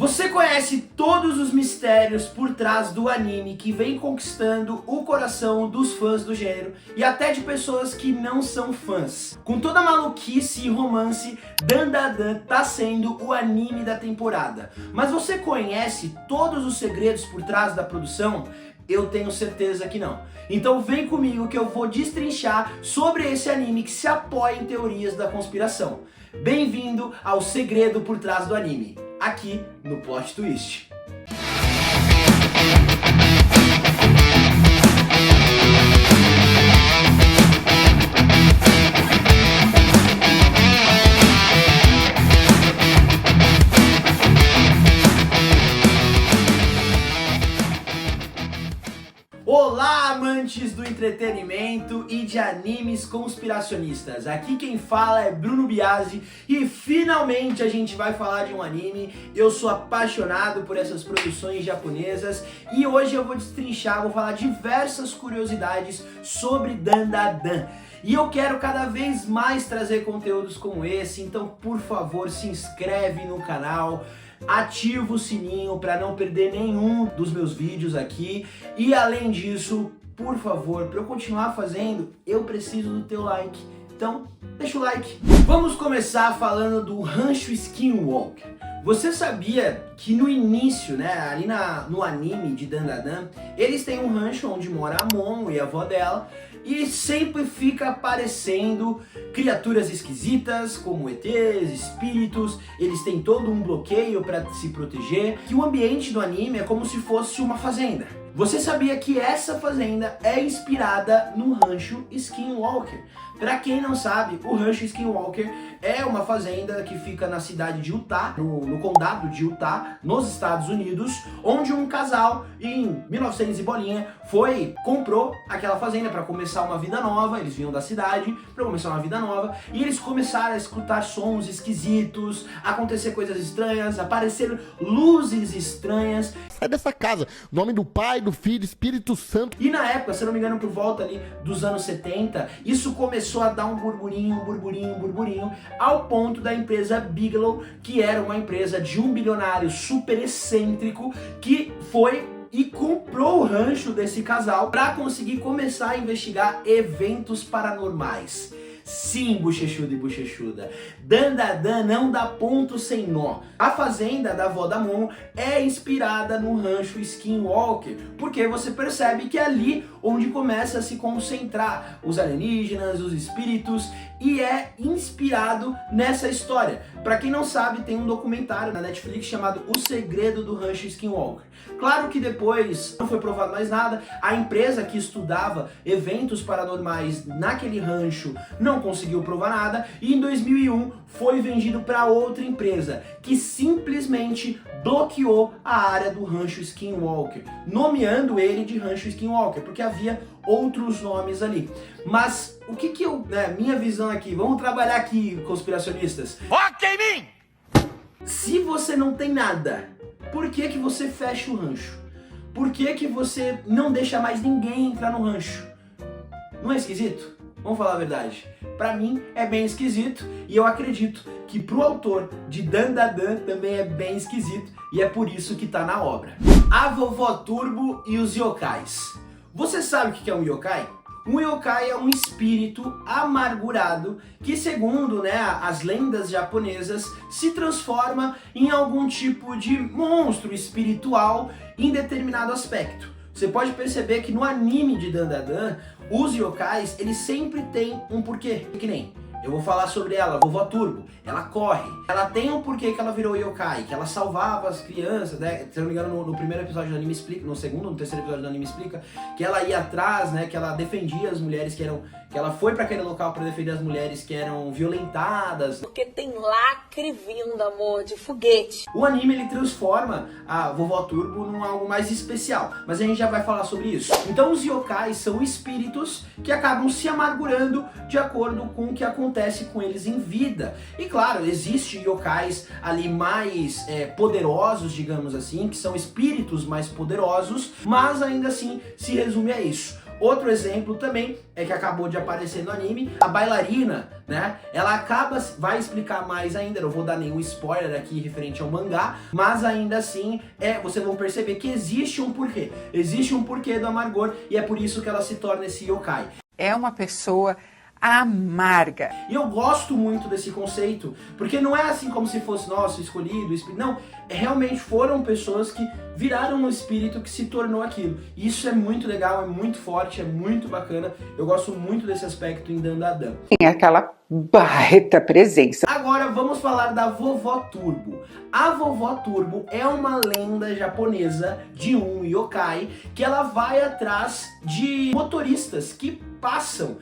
Você conhece todos os mistérios por trás do anime que vem conquistando o coração dos fãs do gênero e até de pessoas que não são fãs. Com toda a maluquice e romance, Dandadan tá sendo o anime da temporada. Mas você conhece todos os segredos por trás da produção? Eu tenho certeza que não. Então vem comigo que eu vou destrinchar sobre esse anime que se apoia em teorias da conspiração. Bem-vindo ao segredo por trás do anime, aqui no Plot Twist. Olá, amantes do entretenimento e de animes conspiracionistas. Aqui quem fala é Bruno Biasi e finalmente a gente vai falar de um anime. Eu sou apaixonado por essas produções japonesas e hoje eu vou destrinchar, vou falar diversas curiosidades sobre Dandadan. E eu quero cada vez mais trazer conteúdos como esse, então por favor se inscreve no canal, ativa o sininho para não perder nenhum dos meus vídeos aqui. E além disso, por favor, para eu continuar fazendo, eu preciso do teu like. Então, deixa o like. Vamos começar falando do Rancho Skinwalker. Você sabia que no início, ali no anime de Dandadan, eles têm um rancho onde mora a Momo e a avó dela, e sempre fica aparecendo criaturas esquisitas, como ETs, espíritos. Eles têm todo um bloqueio para se proteger, que o ambiente do anime é como se fosse uma fazenda. Você sabia que essa fazenda é inspirada no Rancho Skinwalker? Para quem não sabe, o Rancho Skinwalker é uma fazenda que fica na cidade de Utah, no condado de Utah, nos Estados Unidos, onde um casal, em 1900 e bolinha, comprou aquela fazenda para começar uma vida nova. Eles vinham da cidade para começar uma vida nova e eles começaram a escutar sons esquisitos, acontecer coisas estranhas, aparecer luzes estranhas. Sai dessa casa, nome do Pai, do Filho, Espírito Santo. E na época, se eu não me engano, por volta ali dos anos 70, isso começou a dar um burburinho, ao ponto da empresa Bigelow, que era uma empresa de um bilionário super excêntrico, que foi e comprou o rancho desse casal para conseguir começar a investigar eventos paranormais. Sim, bochechudo e bochechuda, Dandadan não dá ponto sem nó. A fazenda da avó da Momo é inspirada no Rancho Skinwalker, porque você percebe que é ali onde começa a se concentrar os alienígenas, os espíritos, e é inspirado nessa história. Para quem não sabe, tem um documentário na Netflix chamado O Segredo do Rancho Skinwalker. Claro que depois não foi provado mais nada, a empresa que estudava eventos paranormais naquele rancho não conseguiu provar nada, e em 2001 foi vendido para outra empresa que simplesmente bloqueou a área do Rancho Skinwalker, nomeando ele de Rancho Skinwalker, porque havia outros nomes ali. Mas o que minha visão aqui, vamos trabalhar aqui, conspiracionistas. Ok, mim! Se você não tem nada, por que você fecha o rancho? Por que você não deixa mais ninguém entrar no rancho? Não é esquisito? Vamos falar a verdade. Pra mim é bem esquisito e eu acredito que pro autor de Dandadan também é bem esquisito e é por isso que tá na obra. A Vovó Turbo e os Yokais. Você sabe o que é um yokai? Um yokai é um espírito amargurado que, segundo as lendas japonesas, se transforma em algum tipo de monstro espiritual em determinado aspecto. Você pode perceber que no anime de Dandadan, os yokais, eles sempre têm um porquê. Que nem eu vou falar sobre ela, a Vovó Turbo. Ela corre, ela tem um porquê que ela virou yokai, que ela salvava as crianças, Se eu não me engano, no primeiro episódio do anime explica, no segundo ou no terceiro episódio do anime explica, que ela ia atrás, que ela defendia as mulheres que ela foi para aquele local para defender as mulheres que eram violentadas. Porque tem lacre vindo, amor, de foguete. O anime, ele transforma a Vovó Turbo num algo mais especial, mas a gente já vai falar sobre isso. Então os yokais são espíritos que acabam se amargurando de acordo com o que acontece com eles em vida. E claro, existem yokais ali mais poderosos, digamos assim, que são espíritos mais poderosos, mas ainda assim se resume a isso. Outro exemplo também é que acabou de aparecer no anime, a bailarina, né? Ela vai explicar mais ainda, não vou dar nenhum spoiler aqui referente ao mangá, mas ainda assim, vocês vão perceber que existe um porquê. Existe um porquê do amargor e é por isso que ela se torna esse yokai. É uma pessoa amarga. E eu gosto muito desse conceito, porque não é assim como se fosse, nossa, escolhido, espírito. Não, realmente foram pessoas que viraram um espírito que se tornou aquilo. E isso é muito legal, é muito forte, é muito bacana. Eu gosto muito desse aspecto em Dandadan. Tem aquela baita presença. Agora vamos falar da Vovó Turbo. A Vovó Turbo é uma lenda japonesa de um yokai que ela vai atrás de motoristas que passam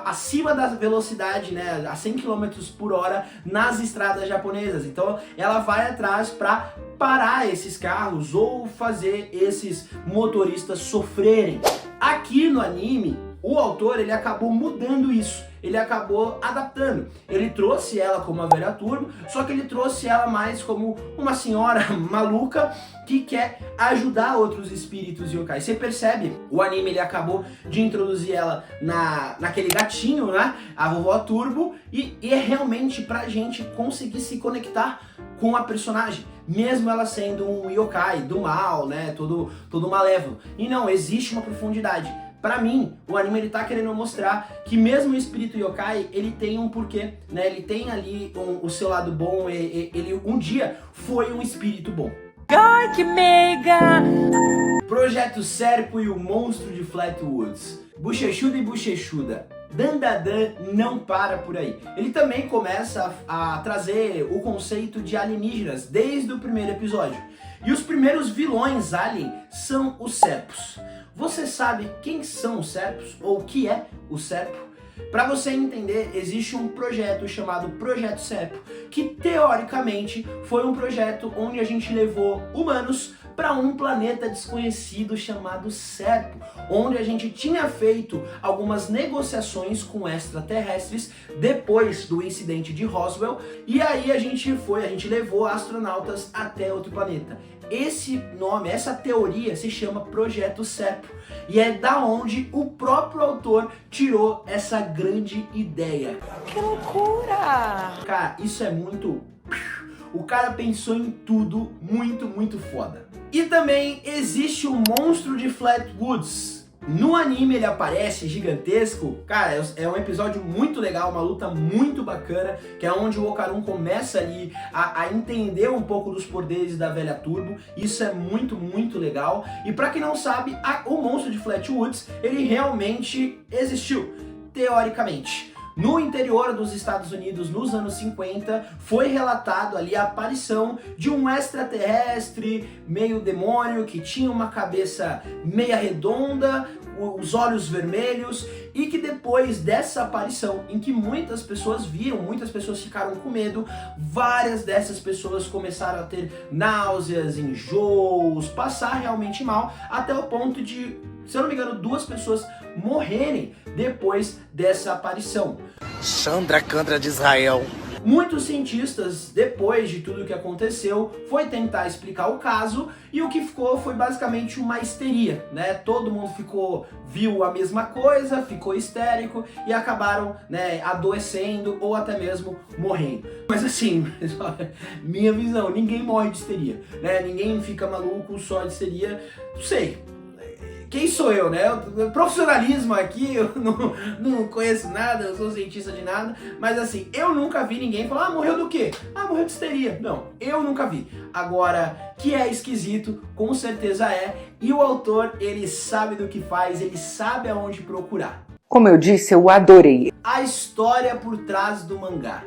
acima da velocidade, né, a 100 km por hora nas estradas japonesas. Então ela vai atrás para parar esses carros ou fazer esses motoristas sofrerem. Aqui no anime, o autor ele acabou mudando isso. Ele acabou adaptando. Ele trouxe ela como a Vera Turbo, só que ele trouxe ela mais como uma senhora maluca que quer ajudar outros espíritos yokai. Você percebe? O anime ele acabou de introduzir ela naquele gatinho, né? A Vovó Turbo, e é realmente pra gente conseguir se conectar com a personagem, mesmo ela sendo um yokai do mal, né? Todo malévolo. E não, existe uma profundidade. Pra mim, o anime ele tá querendo mostrar que mesmo o espírito yokai, ele tem um porquê, né? Ele tem ali o seu lado bom, ele um dia foi um espírito bom. Ai, que mega! Projeto Serpo e o Monstro de Flatwoods. Bochechuda e Bochechuda. Dandadan não para por aí. Ele também começa a trazer o conceito de alienígenas desde o primeiro episódio. E os primeiros vilões alien são os serpos. Você sabe quem são os serpos ou o que é o serpo? Para você entender, existe um projeto chamado Projeto Serpo, que teoricamente foi um projeto onde a gente levou humanos para um planeta desconhecido chamado Serpo, onde a gente tinha feito algumas negociações com extraterrestres depois do incidente de Roswell, e aí a gente levou astronautas até outro planeta. Esse nome, essa teoria se chama Projeto Serpo, e é da onde o próprio autor tirou essa grande ideia. Que loucura! Cara, isso é muito... O cara pensou em tudo muito, muito foda. E também existe o Monstro de Flatwoods. No anime ele aparece gigantesco. Cara, é um episódio muito legal, uma luta muito bacana, que é onde o Okarun começa ali a entender um pouco dos poderes da velha Turbo. Isso é muito, muito legal. E pra quem não sabe, o Monstro de Flatwoods, ele realmente existiu, teoricamente. No interior dos Estados Unidos, nos anos 50, foi relatado ali a aparição de um extraterrestre meio demônio que tinha uma cabeça meia redonda, os olhos vermelhos, e que depois dessa aparição, em que muitas pessoas viram, muitas pessoas ficaram com medo, várias dessas pessoas começaram a ter náuseas, enjoos, passar realmente mal, até o ponto de, se eu não me engano, 2 pessoas morrerem depois dessa aparição. Chandra Candra de Israel. Muitos cientistas, depois de tudo o que aconteceu, foi tentar explicar o caso, e o que ficou foi basicamente uma histeria, né? Todo mundo viu a mesma coisa, ficou histérico e acabaram, né, adoecendo ou até mesmo morrendo. Mas assim, minha visão, ninguém morre de histeria, né? Ninguém fica maluco só de histeria, não sei. Quem sou eu, né? Profissionalismo aqui, eu não conheço nada, eu sou cientista de nada, mas assim, eu nunca vi ninguém falar, morreu do quê? Morreu de histeria. Não, eu nunca vi. Agora, que é esquisito, com certeza é, e o autor, ele sabe do que faz, ele sabe aonde procurar. Como eu disse, eu adorei. A história por trás do mangá.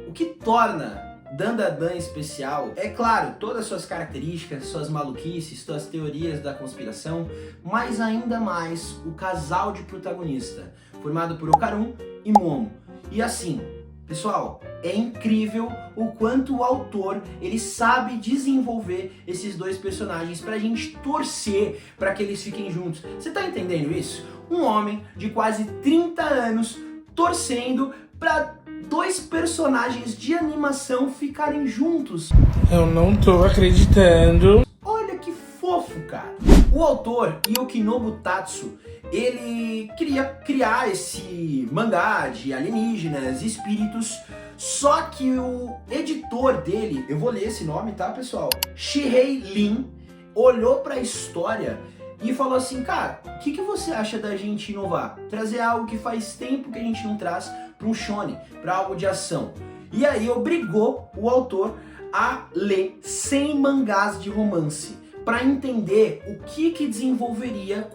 O que torna Dandadan especial, é claro, todas as suas características, suas maluquices, suas teorias da conspiração, mas ainda mais o casal de protagonista, formado por Okarun e Momo. E assim, pessoal, é incrível o quanto o autor, ele sabe desenvolver esses dois personagens pra gente torcer pra que eles fiquem juntos. Você tá entendendo isso? Um homem de quase 30 anos torcendo pra 2 personagens de animação ficarem juntos. Eu não tô acreditando. Olha que fofo, cara. O autor, Yukinobu Tatsu, ele queria criar esse mangá de alienígenas, espíritos, só que o editor dele, eu vou ler esse nome, tá, pessoal? Shihei Lin, olhou para a história e falou assim, cara, o que você acha da gente inovar? Trazer algo que faz tempo que a gente não traz para um shonen, para algo de ação. E aí obrigou o autor a ler 100 mangás de romance, para entender o que desenvolveria,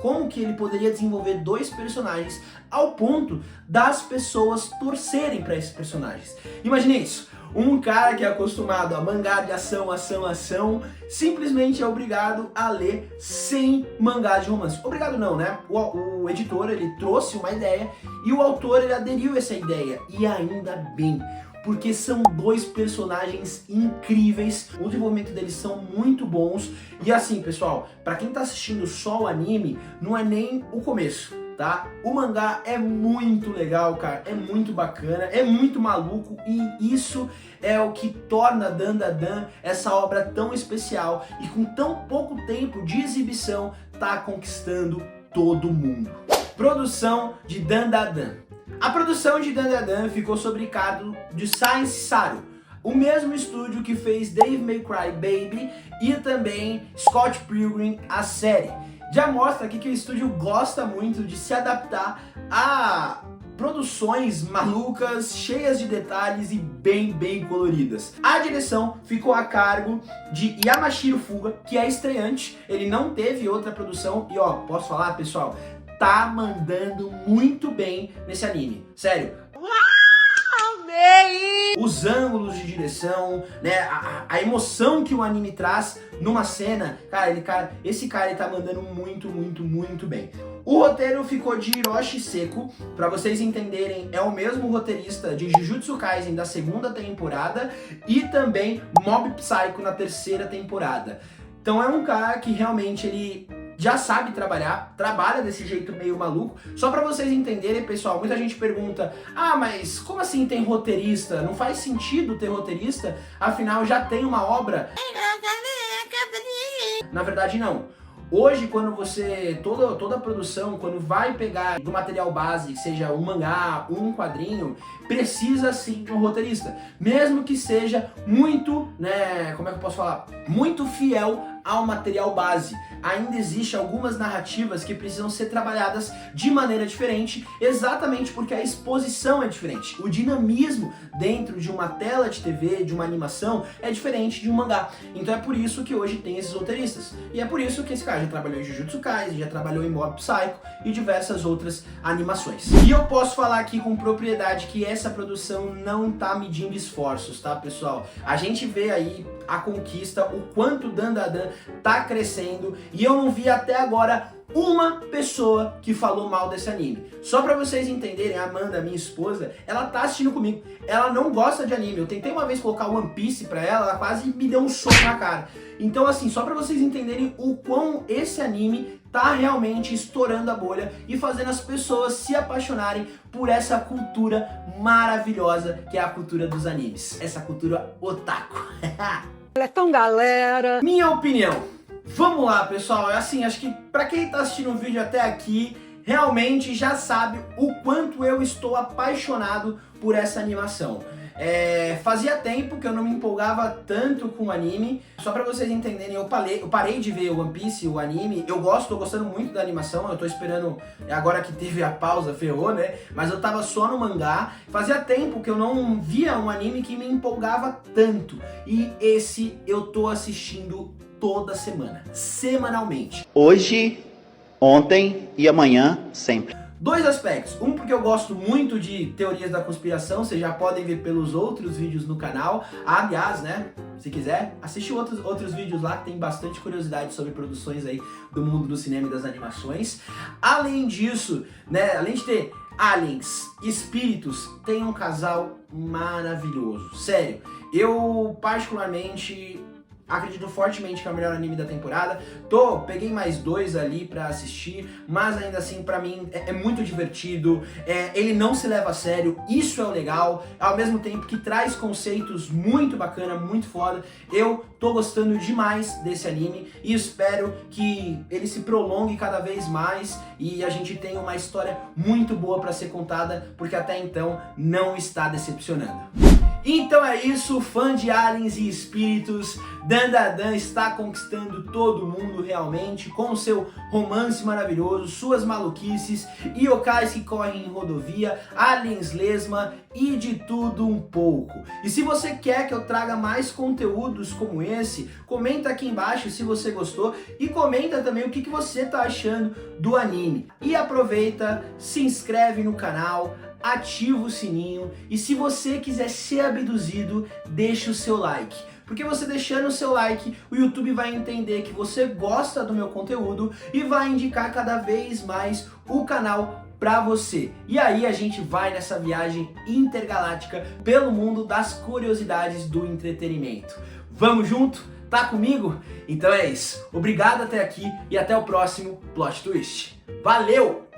como que ele poderia desenvolver dois personagens ao ponto das pessoas torcerem para esses personagens. Imagine isso, um cara que é acostumado a mangá de ação, simplesmente é obrigado a ler 100 mangás de romance. Obrigado não, né? O editor, ele trouxe uma ideia e o autor, ele aderiu a essa ideia, e ainda bem, porque são dois personagens incríveis, o desenvolvimento deles são muito bons, e assim, pessoal, pra quem tá assistindo só o anime, não é nem o começo, tá? O mangá é muito legal, cara, é muito bacana, é muito maluco, e isso é o que torna Dandadan essa obra tão especial, e com tão pouco tempo de exibição, tá conquistando todo mundo. Produção de Dandadan. A produção de Dandadan ficou sob cargo de Science Saru, o mesmo estúdio que fez Devil May Cry Baby e também Scott Pilgrim, a série. Já mostra aqui que o estúdio gosta muito de se adaptar a produções malucas, cheias de detalhes e bem coloridas. A direção ficou a cargo de Yamashiro Fuga, que é estreante, ele não teve outra produção e ó, posso falar, pessoal, tá mandando muito bem nesse anime. Sério. Amei! Os ângulos de direção, né, a emoção que o anime traz numa cena, cara, esse cara ele tá mandando muito bem. O roteiro ficou de Hiroshi Seko, pra vocês entenderem, é o mesmo roteirista de Jujutsu Kaisen da 2ª temporada e também Mob Psycho na 3ª temporada. Então é um cara que realmente ele já sabe trabalhar, trabalha desse jeito meio maluco. Só pra vocês entenderem, pessoal, muita gente pergunta, ah, mas como assim tem roteirista? Não faz sentido ter roteirista? Afinal, já tem uma obra? Na verdade, não. Hoje, quando você, toda a produção, quando vai pegar do material base, seja um mangá, um quadrinho, precisa sim de um roteirista. Mesmo que seja muito, né, como é que eu posso falar? Muito fiel ao material base. Ainda existe algumas narrativas que precisam ser trabalhadas de maneira diferente, exatamente porque a exposição é diferente. O dinamismo dentro de uma tela de TV, de uma animação, é diferente de um mangá. Então é por isso que hoje tem esses roteiristas. E é por isso que esse cara já trabalhou em Jujutsu Kaisen, já trabalhou em Mob Psycho e diversas outras animações. E eu posso falar aqui com propriedade que essa produção não tá medindo esforços, tá, pessoal? A gente vê aí a conquista, o quanto Dandadan tá crescendo, e eu não vi até agora uma pessoa que falou mal desse anime. Só pra vocês entenderem, a Amanda, minha esposa, ela tá assistindo comigo. Ela não gosta de anime. Eu tentei uma vez colocar One Piece pra ela quase me deu um soco na cara. Então assim, só pra vocês entenderem o quão esse anime tá realmente estourando a bolha e fazendo as pessoas se apaixonarem por essa cultura maravilhosa que é a cultura dos animes. Essa cultura otaku. Ela é tão galera. Minha opinião. Vamos lá, pessoal, assim, acho que pra quem tá assistindo o vídeo até aqui, realmente já sabe o quanto eu estou apaixonado por essa animação. Fazia tempo que eu não me empolgava tanto com o anime. Só pra vocês entenderem, eu parei de ver o One Piece, o anime. Eu tô gostando muito da animação. Eu tô esperando, agora que teve a pausa, ferrou, né? Mas eu tava só no mangá. Fazia tempo que eu não via um anime que me empolgava tanto. E esse eu tô assistindo toda semana, semanalmente. Hoje, ontem e amanhã, sempre. Dois aspectos, um porque eu gosto muito de teorias da conspiração, vocês já podem ver pelos outros vídeos no canal, aliás, né, se quiser, assiste outros vídeos lá que tem bastante curiosidade sobre produções aí do mundo do cinema e das animações. Além disso, né, além de ter aliens, espíritos, tem um casal maravilhoso, sério, eu particularmente acredito fortemente que é o melhor anime da temporada. Peguei mais 2 ali pra assistir, mas ainda assim pra mim é muito divertido, ele não se leva a sério, isso é o legal, ao mesmo tempo que traz conceitos muito bacana, muito foda. Eu tô gostando demais desse anime e espero que ele se prolongue cada vez mais e a gente tenha uma história muito boa pra ser contada, porque até então não está decepcionando. Então é isso, fã de aliens e espíritos, Dandadan está conquistando todo mundo realmente, com seu romance maravilhoso, suas maluquices, yokais que correm em rodovia, aliens lesma e de tudo um pouco. E se você quer que eu traga mais conteúdos como esse, comenta aqui embaixo se você gostou e comenta também o que você tá achando do anime. E aproveita, se inscreve no canal, ativa o sininho e se você quiser ser abduzido, deixa o seu like. Porque você deixando o seu like, o YouTube vai entender que você gosta do meu conteúdo e vai indicar cada vez mais o canal pra você. E aí a gente vai nessa viagem intergaláctica pelo mundo das curiosidades do entretenimento. Vamos junto? Tá comigo? Então é isso. Obrigado até aqui e até o próximo Plot Twist. Valeu!